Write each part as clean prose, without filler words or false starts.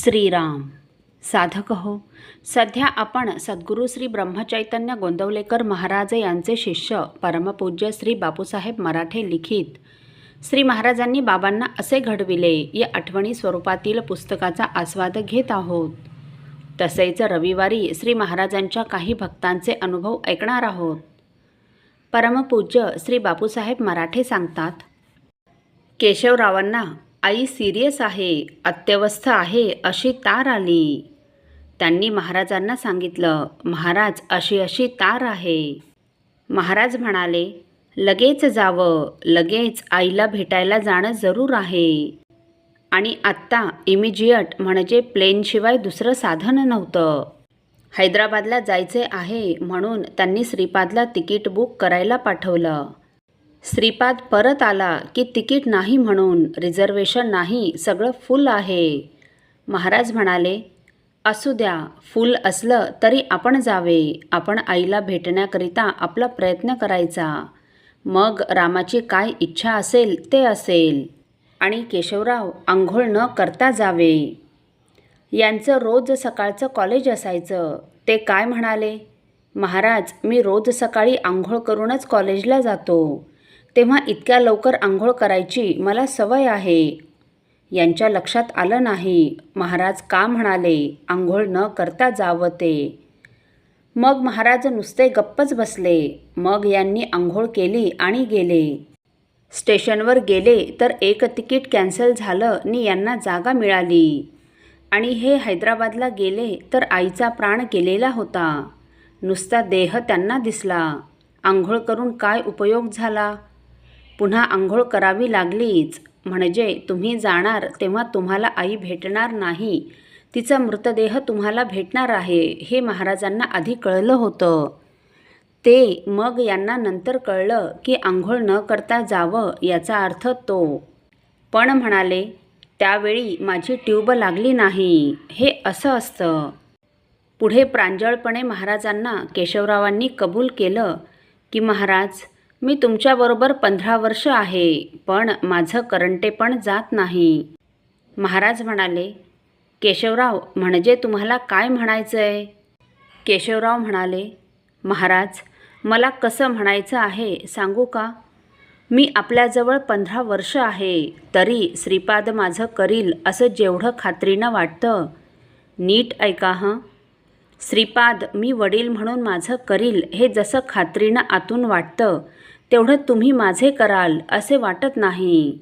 श्रीराम. साधक हो, सध्या आपण सद्गुरू श्री ब्रह्मचैतन्य गोंदवलेकर महाराज यांचे शिष्य परमपूज्य श्री बापूसाहेब मराठे लिखित श्री महाराजांनी बाबांना असे घडविले या आठवणी स्वरूपातील पुस्तकाचा आस्वाद घेत आहोत. तसेच रविवारी श्री महाराजांच्या काही भक्तांचे अनुभव ऐकणार आहोत. परमपूज्य श्री बापूसाहेब मराठे सांगतात, केशवरावांना आई सिरियस आहे, अत्यवस्थ आहे अशी तार आली. त्यांनी महाराजांना सांगितलं, महाराज अशी अशी तार आहे. महाराज म्हणाले, लगेच जावं, लगेच आईला भेटायला जाणं जरूर आहे. आणि आत्ता इमिजिएट म्हणजे प्लेनशिवाय दुसरं साधन नव्हतं. हैदराबादला जायचे आहे म्हणून त्यांनी श्रीपादला तिकीट बुक करायला पाठवलं. श्रीपाद परत आला की तिकीट नाही म्हणून, रिझर्वेशन नाही, सगळं फुल आहे. महाराज म्हणाले, असू द्या, फुल असलं तरी आपण जावे. आपण आईला भेटण्याकरिता आपला प्रयत्न करायचा. मग रामाची काय इच्छा असेल ते असेल. आणि केशवराव आंघोळ न करता जावे. यांचं रोज सकाळचं कॉलेज असायचं. ते काय म्हणाले, महाराज मी रोज सकाळी आंघोळ करूनच कॉलेजला जातो. तेव्हा इतक्या लवकर आंघोळ करायची मला सवय आहे. यांच्या लक्षात आलं नाही महाराज का म्हणाले आंघोळ न करता जावं ते. मग महाराज नुसते गप्पच बसले. मग यांनी आंघोळ केली आणि गेले. स्टेशनवर गेले तर एक तिकीट कॅन्सल झालं आणि यांना जागा मिळाली. आणि हे हैदराबादला गेले तर आईचा प्राण गेलेला होता. नुसता देह त्यांना दिसला. आंघोळ करून काय उपयोग झाला. पुन्हा आंघोळ करावी लागलीच. म्हणजे तुम्ही जाणार तेव्हा तुम्हाला आई भेटणार नाही, तिचा मृतदेह तुम्हाला भेटणार आहे हे महाराजांना आधी कळलं होतं. ते मग यांना नंतर कळलं की आंघोळ न करता जावं याचा अर्थ तो. पण म्हणाले, त्यावेळी माझी ट्यूब लागली नाही, हे असं असतं. पुढे प्रांजळपणे महाराजांना केशवरावांनी कबूल केलं की महाराज मी तुमच्याबरोबर 15 वर्ष आहे, पण माझं करंटेपण जात नाही. महाराज म्हणाले, केशवराव म्हणजे तुम्हाला काय म्हणायचं आहे. केशवराव म्हणाले, महाराज मला कसं म्हणायचं आहे सांगू का. मी आपल्याजवळ 15 वर्ष आहे तरी श्रीपाद माझं करील असं जेवढं खात्रीनं वाटतं. नीट ऐका हं. श्रीपाद मी वडील म्हणून माझं करील हे जसं खात्रीनं आतून वाटतं तेवढं तुम्ही माझे कराल असे वाटत नाही.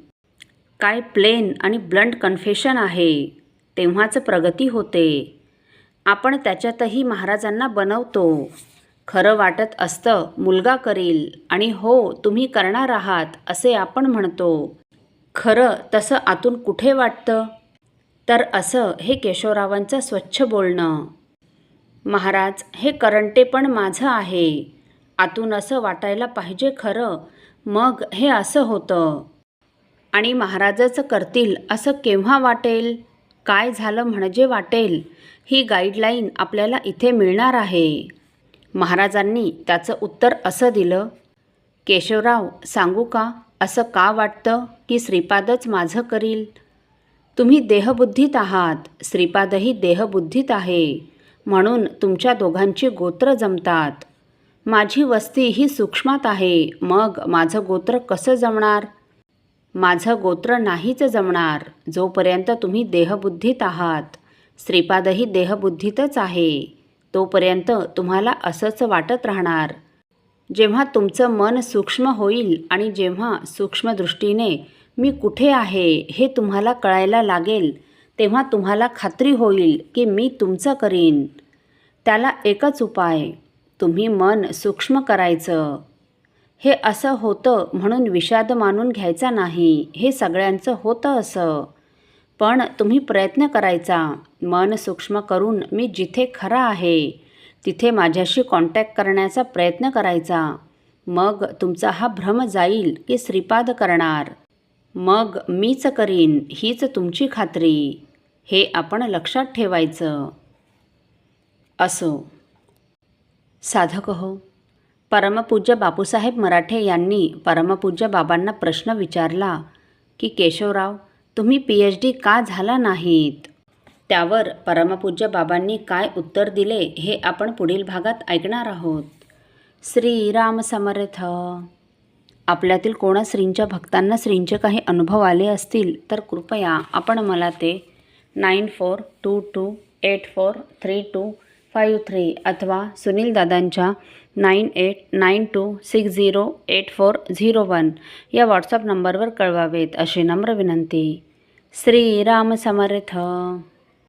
काय प्लेन आणि ब्लंट कन्फेशन आहे. तेव्हाच प्रगती होते. आपण त्याच्यातही महाराजांना बनवतो. खरं वाटत असतं मुलगा करील आणि हो तुम्ही करणार आहात असे आपण म्हणतो. खरं तसं आतून कुठे वाटतं. तर असं हे केशवरावांचं स्वच्छ बोलणं. महाराज हे करंटेपण माझं आहे. आतून असं वाटायला पाहिजे खरं, मग हे असं होतं. आणि महाराजच करतील असं केव्हा वाटेल. काय झालं म्हणजे वाटेल. ही गाईडलाईन आपल्याला इथे मिळणार आहे. महाराजांनी त्याचं उत्तर असं दिलं, केशवराव सांगू का असं का वाटतं की श्रीपादच माझं करील. तुम्ही देहबुद्धीत आहात, श्रीपादही देहबुद्धीत आहे, म्हणून तुमच्या दोघांची गोत्र जमतात. माझी वस्ती ही सूक्ष्मात आहे, मग माझं गोत्र कसं जमणार. माझं गोत्र नाहीच जमणार जोपर्यंत तुम्ही देहबुद्धीत आहात. श्रीपादही देहबुद्धीतच आहे, तोपर्यंत तुम्हाला असंच वाटत राहणार. जेव्हा तुमचं मन सूक्ष्म होईल आणि जेव्हा सूक्ष्मदृष्टीने मी कुठे आहे हे तुम्हाला कळायला लागेल तेव्हा तुम्हाला खात्री होईल की मी तुमचं करीन. त्याला एकच उपाय, तुम्ही मन सूक्ष्म करायचं. हे असं होतं म्हणून विषाद मानून घ्यायचा नाही. हे सगळ्यांचं होतं असं. पण तुम्ही प्रयत्न करायचा. मन सूक्ष्म करून मी जिथे खरा आहे तिथे माझ्याशी कॉन्टॅक्ट करण्याचा प्रयत्न करायचा. मग तुमचा हा भ्रम जाईल की श्रीपाद करणार, मग मीच करीन हीच तुमची खात्री. हे आपण लक्षात ठेवायचं. असो. साधक हो, परमपूज्य बापूसाहेब मराठे यांनी परमपूज्य बाबांना प्रश्न विचारला की केशवराव तुम्ही PhD का झाला नाहीत. त्यावर परमपूज्य बाबांनी काय उत्तर दिले हे आपण पुढील भागात ऐकणार आहोत. श्रीराम समर्थ. आपल्यातील कोणा श्रींच्या भक्तांना श्रींचे काही अनुभव आले असतील तर कृपया आपण मला ते 9422843253 अथवा सुनील दादांच्या 9892608401 या व्हॉट्सअप नंबरवर कळवावेत अशी नम्र विनंती. श्रीराम समर्थ.